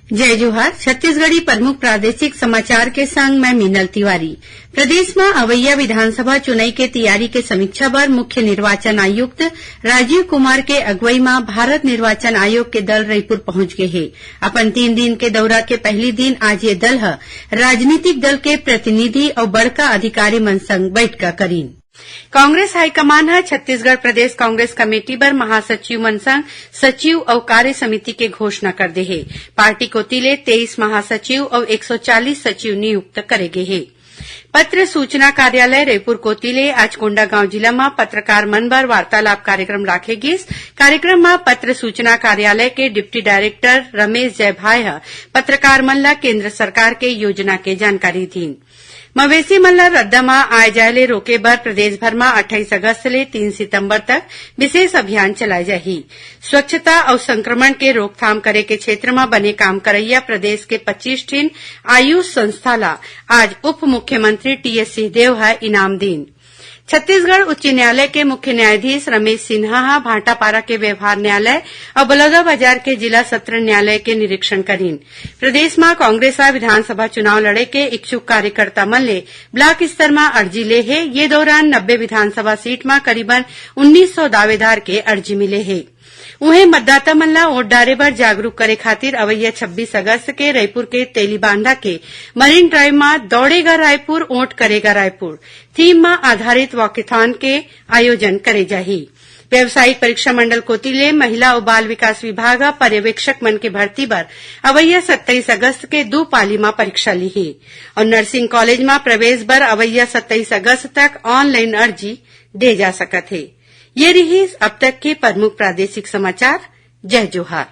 जय जोहार। छत्तीसगढ़ी प्रमुख प्रादेशिक समाचार के संग मैं मीनल तिवारी। प्रदेश में अवैया विधानसभा चुनाव के तैयारी के समीक्षा बर मुख्य निर्वाचन आयुक्त राजीव कुमार के अगुवाई में भारत निर्वाचन आयोग के दल रायपुर पहुंच गए है। अपन 3 दिन के दौरा के पहली दिन आज ये दल राजनीतिक दल के प्रतिनिधि और बड़का अधिकारी मन संग बैठक करीन। कांग्रेस हाईकमान छत्तीसगढ़ प्रदेश कांग्रेस कमेटी बर महासचिव मन संग सचिव और कार्य समिति के घोषणा कर दे है। पार्टी कोती ले 23 महासचिव और 140 सचिव नियुक्त करे गे है। पत्र सूचना कार्यालय रायपुर कोती ले आज कोंडागांव जिला में पत्रकार मन बर वार्तालाप कार्यक्रम राखे गिस। कार्यक्रम में पत्र सूचना कार्यालय के डिप्टी डायरेक्टर रमेश जयभाय पत्रकार मन ला केंद्र सरकार के योजना के जानकारी दीन। मवेशी मन ला रद्दा में आए जाए ले रोके बर प्रदेश भर में 28 अगस्त ले 3 सितंबर तक विशेष अभियान चलाए जाही। स्वच्छता और संक्रमण के रोकथाम करे के क्षेत्र में बने काम करैया प्रदेश के 25 ठिन आयुष संस्था ला आज उप मुख्यमंत्री टीएस सिंहदेव इनाम दीन। छत्तीसगढ़ उच्च न्यायालय के मुख्य न्यायाधीश रमेश सिन्हा भाटापारा के व्यवहार न्यायालय और बलौदाबाजार के जिला सत्र न्यायालय के निरीक्षण करीन। प्रदेश में कांग्रेस विधानसभा चुनाव लड़े के इच्छुक कार्यकर्ता मन ले ब्लॉक स्तर में अर्जी ले है। ये दौरान 90 विधानसभा सीट में करीबन 1900 दावेदार के अर्जी मिले है। उन्हें मतदाता मन ला वोट डारे बर जागरूक करे खातिर अवैया 26 अगस्त के रायपुर के तेलीबांधा के मरीन ड्राइव में दौड़ेगा रायपुर वोट करेगा रायपुर थीम में आधारित वॉकेथॉन के आयोजन करे जाही। व्यावसायिक परीक्षा मंडल कोती ले महिला और बाल विकास विभाग पर्यवेक्षक मन के भर्ती बर अवैया 27 अगस्त के 2 पाली में परीक्षा ली है और नर्सिंग कॉलेज में प्रवेश बर अवैया 27 अगस्त तक ऑनलाइन अर्जी दे जा सकत है। ये रही अब तक के प्रमुख प्रादेशिक समाचार। जय जोहार।